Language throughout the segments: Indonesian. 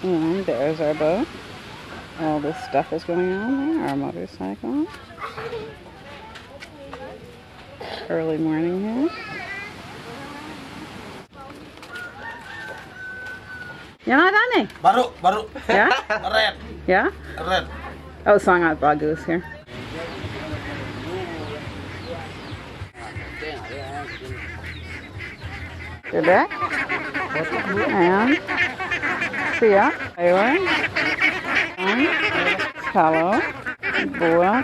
And there's our boat. All this stuff is going on there. Our motorcycle. Early morning here. Yan ada nih? Baru. Ya? Keren. Ya? Keren. Oh, sangat bagus here. Sudah? And see ya. Ayo. Hello. Boa.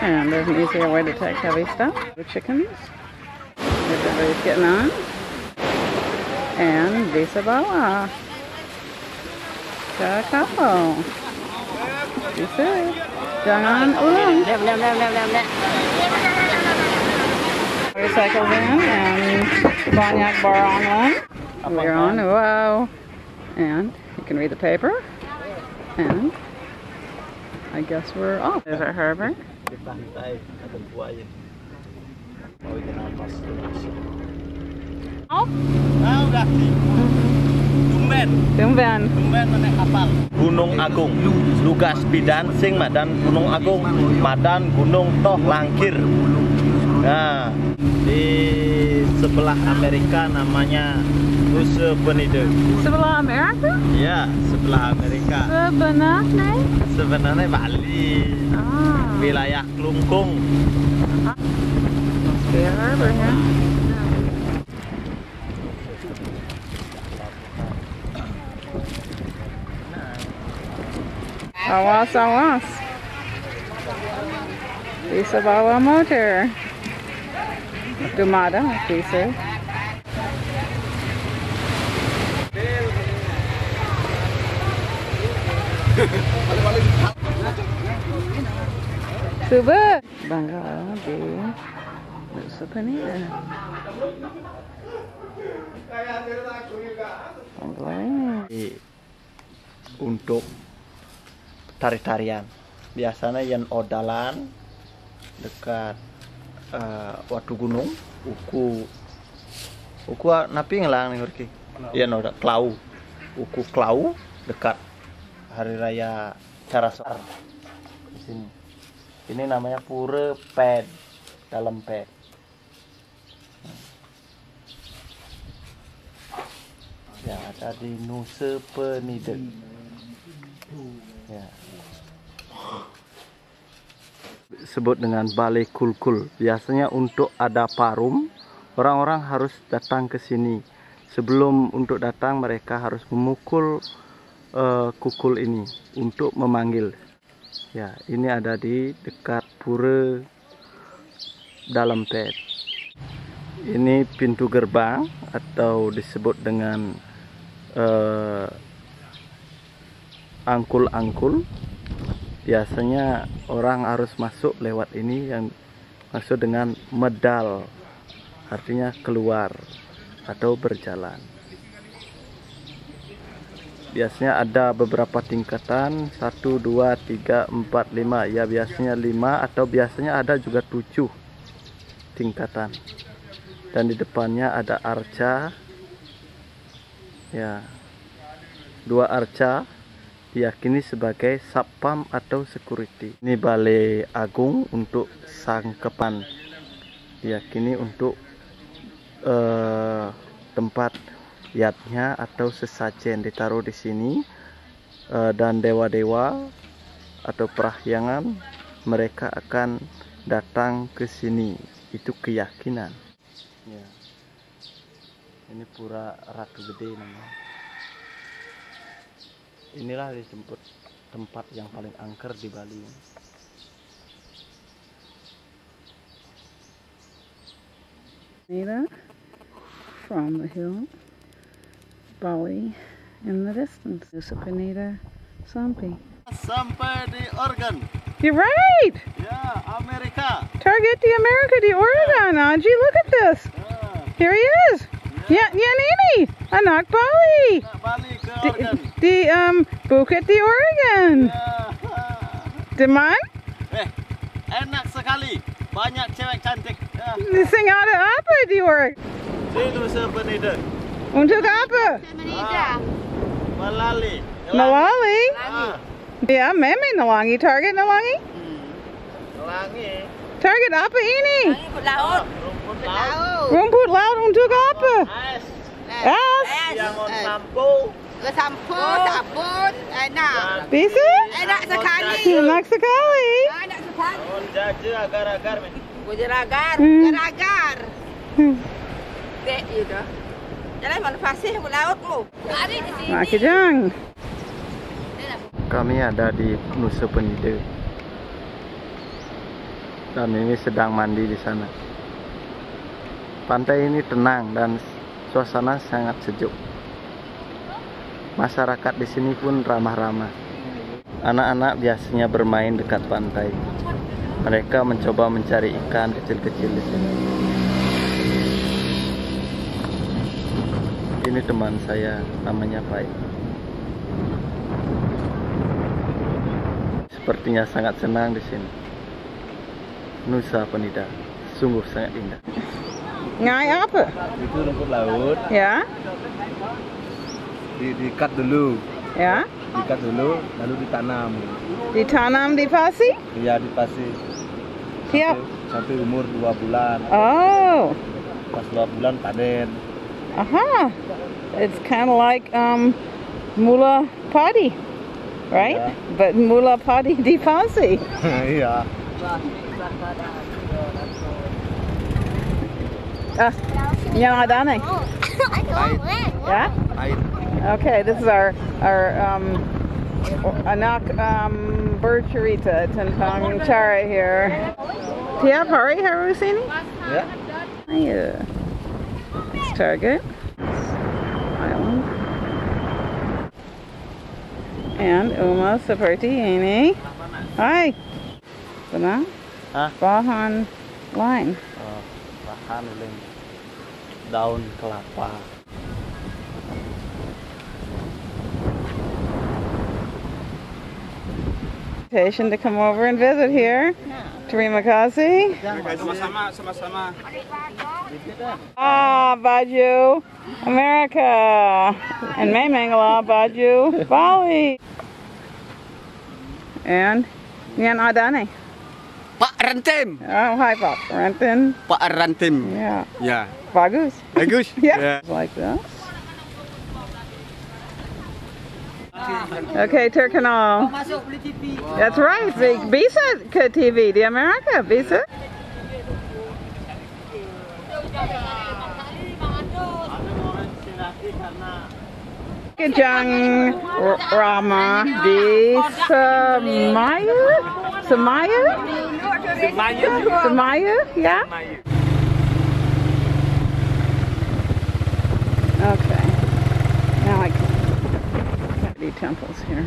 And there's an easier way to take heavy stuff. The chickens. Everybody's getting on. And Visa Bawa. Kakao. Bisa. Jangan ulang. Motorcycle van and banyak barangan. We're on. Wow. And you can read the paper. And I guess we're off. There's our harbor. Di pantai ada buaya. Mau ikan apa sih? Oh. Ah, udah sih. Tumben. Tumben naik kapal. Gunung Agung, Lugas Bidansing, Madan Gunung Agung, Madan Gunung Toh Langkir. Nah, di sebelah Amerika namanya Nusa Penida. Sebelah Amerika? Ya, sebelah Amerika. Sebenarnya Bali. Wilayah Klungkung. Must be a harbor here. Awas, awas. Bisa bawa motor. Dumada, bisa. Coba bangga di Nusa Penida. Untuk tari-tarian biasanya yang odalan dekat Watu Gunung uku napi ngelang nih Urki ya noda Klau uku Klau dekat hari raya Carasar di sini. Ini namanya Pura Ped, dalam Ped. Ya, ada di Nusa Penida. Ya. Sebut dengan Balai Kulkul. Biasanya untuk ada parum, orang-orang harus datang ke sini. Sebelum untuk datang mereka harus memukul kukul ini untuk memanggil. Ya, ini ada di dekat Pura Dalam Ped. Ini pintu gerbang atau disebut dengan angkul-angkul. Biasanya orang harus masuk lewat ini yang maksud dengan medal, artinya keluar atau berjalan. Biasanya ada beberapa tingkatan 1, 2, 3, 4, 5. Ya biasanya 5 atau biasanya ada juga 7 tingkatan. Dan di depannya ada arca. Ya. 2 arca diyakini sebagai satpam atau security. Ini Balai Agung untuk sangkepan. Diyakini untuk tempat yatnya atau sesajen ditaruh di sini, dan dewa-dewa atau perahyangan mereka akan datang ke sini. Itu keyakinan. Ya. Ini Pura Ratu Gede namanya. Inilah disebut tempat yang paling angker di Bali. Penida from the hill. Bali in the distance. Nusa Penida, Sampi. Sampai di Oregon. You're right! Ya, Amerika. Target di Amerika di Oregon, Aji. Look at this. Here he is. Ya, ini. Anak Bali. Bali ke Oregon. Di Bukit di Oregon. Deman? Enak sekali. Banyak cewek cantik. Sing ada apa di Oregon? Di Nusa Penida. Untuk apa? Melali. Melali? Ah, Ya, memang nelangi. Target nelangi? Nelangi. Target apa ini? Rumput laut. Rumput laut. Rumput laut untuk apa? Es. Es? Yang on sampo. Sampo, sabun, enak. Bisa? Enak sekali. Enak sekali. Enak sekali. On jaja agar-agar. Bujeragar, Hmm. jeragar. Dek itu. Jalan mana fasih rumput lautmu. Mari ke sini. Nah, Kijang. Kami ada di Nusa Penida. Dan ini sedang mandi di sana. Pantai ini tenang dan suasana sangat sejuk. Masyarakat di sini pun ramah-ramah. Anak-anak biasanya bermain dekat pantai. Mereka mencoba mencari ikan kecil-kecil di sini. Ini teman saya, namanya Pai. Sepertinya sangat senang di sini. Nusa Penida, sungguh sangat indah. Ngai apa? Itu rumput laut, Ya? diikat dulu, Ya? lalu ditanam. Ditanam di pasir? Iya, dipasih Tiap. sampai umur 2 bulan. Oh. Pas 2 bulan panen. Aha. It's kind of like mula padi, right? Yeah. But mula padi di pasir. Iya. Ah, yang ada nih. Ya? Air. Okay, this is our anak bercerita tentang cara here. Tiap hari harus ini? Ya. Ayo. It's Target Island. And Uma seperti ini. Hai. Benar? Hah? Bahan lain. Oh, bahan uling daun kelapa. Invitation to come over and visit here. Terima kasih. Sama-sama. Ah, baju America. And Mangala baju Bali. And yan ada nih. Pak Rantim. Oh, hi Pak. Renton. Pak Rantim. Yeah. Ya. Bagus. Bagus. Yeah. Like this. Okay, terkenal. That's right. Bisa ke TV di Amerika. Bisa. Kijang Rama di Semaya, yeah? Okay. Now I can the temples here.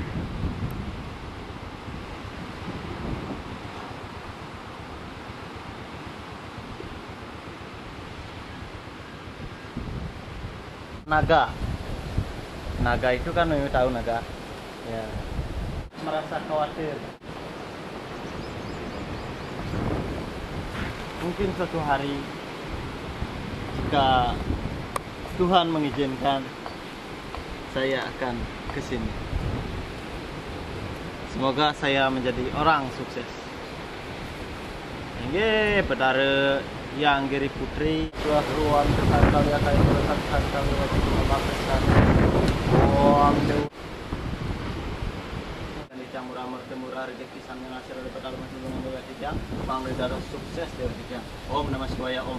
Naga. Naga itu kan Mimi tahu naga. Ya. Merasa khawatir. Mungkin suatu hari jika Tuhan mengizinkan saya akan ke sini. Semoga saya menjadi orang sukses. Nggih, bedare yang giri putri suah ruang terkali akan terkali lagi memakai uang dewa dan dicamur amur temurah rezeki sang yang hasil daripada masih dengan dewa kijang bang darah sukses dari kijang. Om Namah Shivaya Om.